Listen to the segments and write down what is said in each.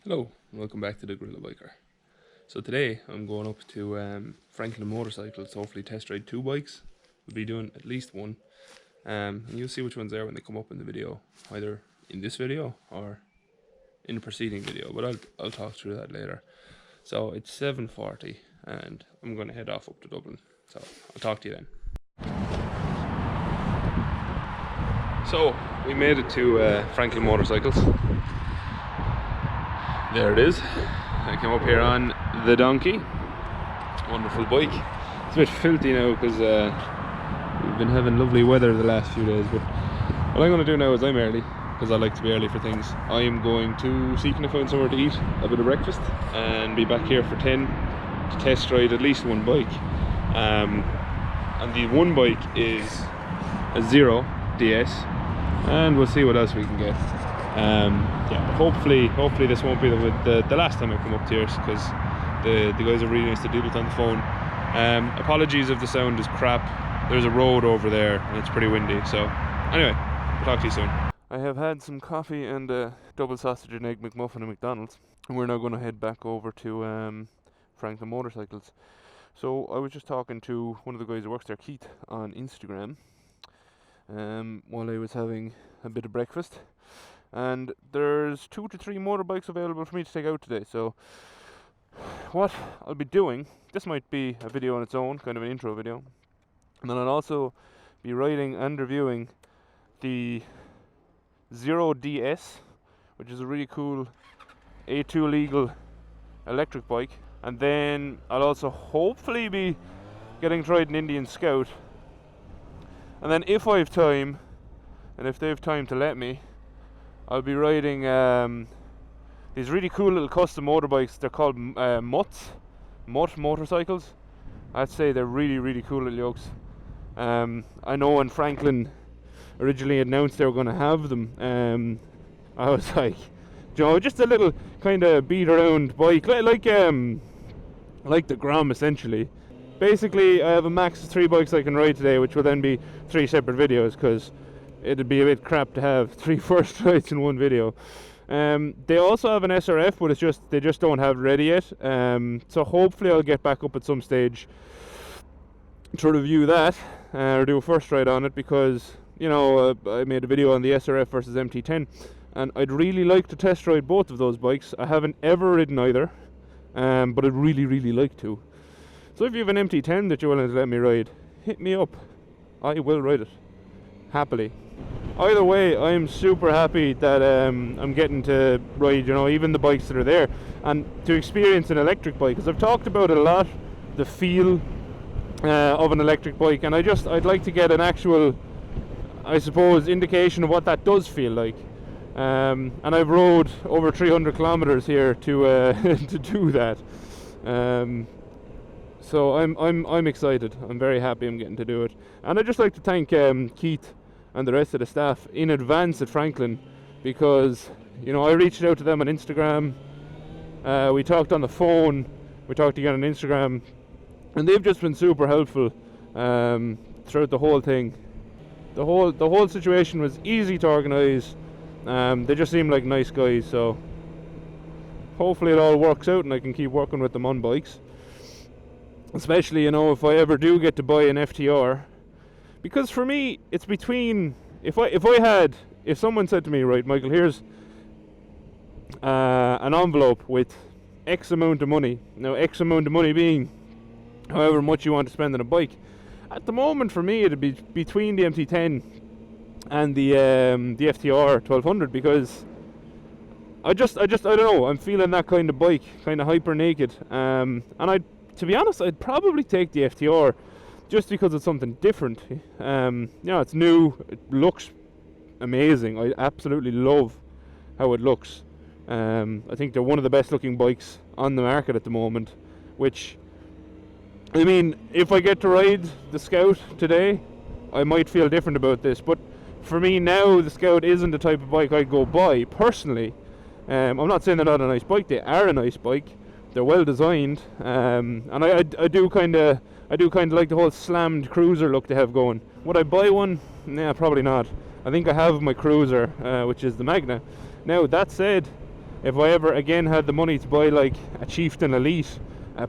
Hello, and welcome back to the GorillaBiker. So today I'm going up to Franklin Motorcycles to hopefully test ride two bikes. We'll be doing at least one, and you'll see which ones they are when they come up in the video, either in this video or in the preceding video, but I'll talk through that later. So it's 7:40 and I'm going to head off up to Dublin, so I'll talk to you then. So we made it to Franklin Motorcycles. There it is. I came up here on the donkey. Wonderful bike. It's a bit filthy now because we've been having lovely weather the last few days, but what I'm going to do now is I'm early because I like to be early for things. I am going to see can I find somewhere to eat a bit of breakfast and be back here for 10 to test ride at least one bike. And the one bike is a Zero DS, and we'll see what else we can get. Yeah, hopefully this won't be the last time I come up to yours, because the guys are really nice to deal with on the phone. Apologies if the sound is crap. There's a road over there and it's pretty windy, so anyway, I'll talk to you soon. I have had some coffee and a double sausage and egg McMuffin at McDonald's, and we're now going to head back over to Franklin Motorcycles. So I was just talking to one of the guys who works there, Keith, on Instagram, while I was having a bit of breakfast. And there's 2 to 3 motorbikes available for me to take out today. So what I'll be doing, this might be a video on its own, kind of an intro video, and then I'll also be riding and reviewing the Zero DS, which is a really cool A2 legal electric bike. And then I'll also hopefully be getting to ride an Indian Scout. And then if I have time, and if they have time to let me, I'll be riding these really cool little custom motorbikes. They're called Mutt motorcycles. I'd say they're really cool little yokes. I know when Franklin originally announced they were going to have them, I was like, you know, just a little kind of beat around bike, like the Grom essentially. Basically, I have a max of 3 bikes I can ride today, which will then be 3 separate videos, because it'd be a bit crap to have 3 first rides in one video. They also have an SRF, but they just don't have it ready yet. So hopefully I'll get back up at some stage to review that, or do a first ride on it, because, you know, I made a video on the SRF versus MT10, and I'd really like to test ride both of those bikes. I haven't ever ridden either, but I'd really like to. So if you have an MT10 that you're willing to let me ride, hit me up. I will ride it happily. Either way, I'm super happy that I'm getting to ride, you know, even the bikes that are there, and to experience an electric bike, because I've talked about it a lot, the feel of an electric bike, and I'd like to get an actual, I suppose, indication of what that does feel like. And I've rode over 300 kilometers here to to do that. So I'm excited. I'm very happy I'm getting to do it. And I'd just like to thank Keith and the rest of the staff in advance at Franklin, because, you know, I reached out to them on Instagram. We talked on the phone. We talked again on Instagram, and they've just been super helpful throughout the whole thing. The whole situation was easy to organise. They just seem like nice guys. So hopefully it all works out, and I can keep working with them on bikes. Especially, you know, if I ever do get to buy an FTR, because for me it's between, if someone said to me, right, Michael, here's an envelope with X amount of money. Now, X amount of money being however much you want to spend on a bike. At the moment, for me, it'd be between the MT10 and the FTR 1200, because I don't know, I'm feeling that kind of bike, kind of hyper naked, and to be honest, I'd probably take the FTR just because it's something different. You know, it's new, it looks amazing. I absolutely love how it looks. I think they're one of the best looking bikes on the market at the moment, which, I mean, if I get to ride the Scout today, I might feel different about this, but for me now, the Scout isn't the type of bike I'd go buy personally. I'm not saying they're not a nice bike, they are a nice bike. They're well designed, and I do kind of like the whole slammed cruiser look they have going. Would I buy one? Nah, probably not. I think I have my cruiser, which is the Magna. Now, that said, if I ever again had the money to buy like a Chieftain Elite,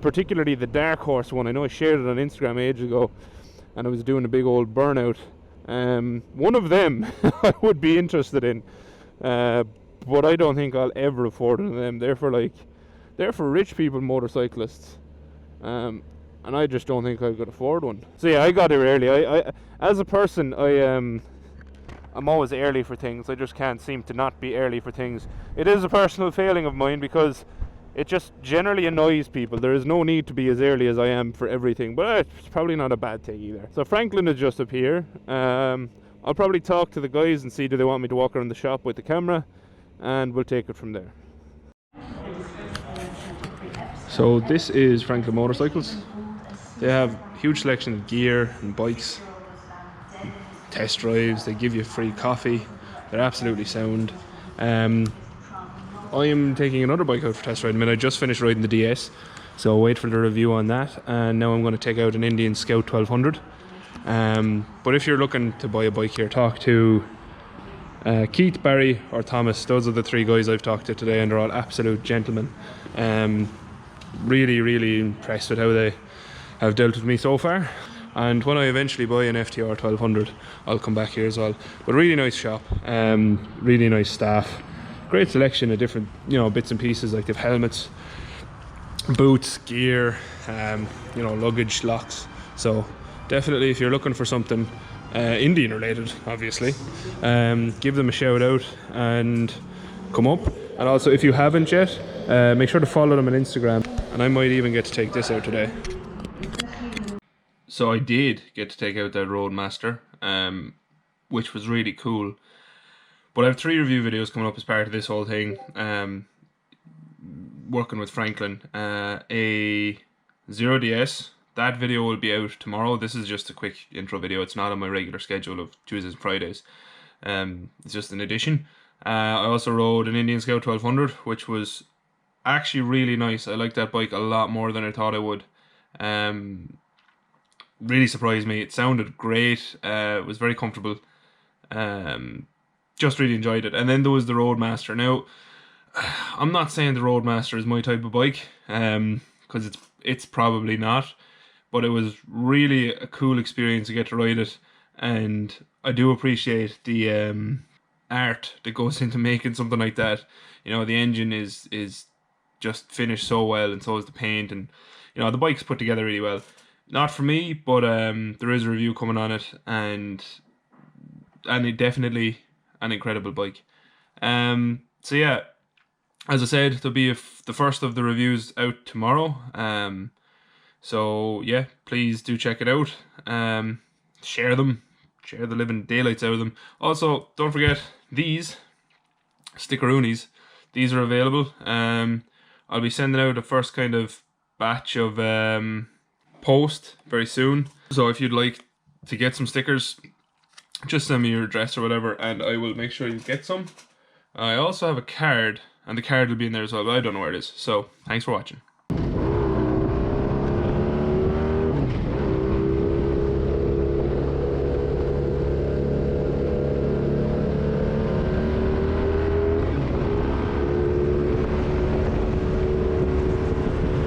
particularly the Dark Horse one, I know I shared it on Instagram ages ago, and I was doing a big old burnout. One of them I would be interested in, but I don't think I'll ever afford one of them. They're for rich people motorcyclists, and I just don't think I could afford one. So yeah, I got here early. I as a person, I'm always early for things. I just can't seem to not be early for things. It is a personal failing of mine because it just generally annoys people. There is no need to be as early as I am for everything, but it's probably not a bad thing either. So Franklin is just up here. I'll probably talk to the guys and see do they want me to walk around the shop with the camera, and we'll take it from there. So this is Franklin Motorcycles. They have huge selection of gear and bikes, test drives, they give you free coffee, they're absolutely sound. I am taking another bike out for test ride. I just finished riding the DS, so I'll wait for the review on that, and now I'm going to take out an Indian Scout 1200. But if you're looking to buy a bike here, talk to Keith, Barry or Thomas. Those are the three guys I've talked to today, and they're all absolute gentlemen. Really impressed with how they have dealt with me so far. And when I eventually buy an FTR 1200, I'll come back here as well. But really nice shop, really nice staff, great selection of different, bits and pieces. Like they've helmets, boots, gear, luggage, locks. So definitely, if you're looking for something Indian related, obviously, give them a shout out and come up. And also, if you haven't yet, make sure to follow them on Instagram. And I might even get to take this out today. So I did get to take out that Roadmaster, which was really cool. But I have 3 review videos coming up as part of this whole thing. Working with Franklin. A 0DS, that video will be out tomorrow. This is just a quick intro video. It's not on my regular schedule of Tuesdays and Fridays. It's just an addition. I also rode an Indian Scout 1200, which was actually really nice. I liked that bike a lot more than I thought I would. Really surprised me. It sounded great. It was very comfortable. Just really enjoyed it. And then there was the Roadmaster. Now, I'm not saying the Roadmaster is my type of bike, because it's probably not. But it was really a cool experience to get to ride it, and I do appreciate the art that goes into making something like that. The engine is just finished so well, and so is the paint, and the bike's put together really well. Not for me, but there is a review coming on it, and it definitely an incredible bike. So yeah, as I said, there'll be the first of the reviews out tomorrow. So yeah, please do check it out. Share them, share the living daylights out of them. Also, don't forget these stickeroonies. These are available. I'll be sending out a first kind of batch of post very soon. So if you'd like to get some stickers, just send me your address or whatever, and I will make sure you get some. I also have a card, and the card will be in there as well, but I don't know where it is. So thanks for watching.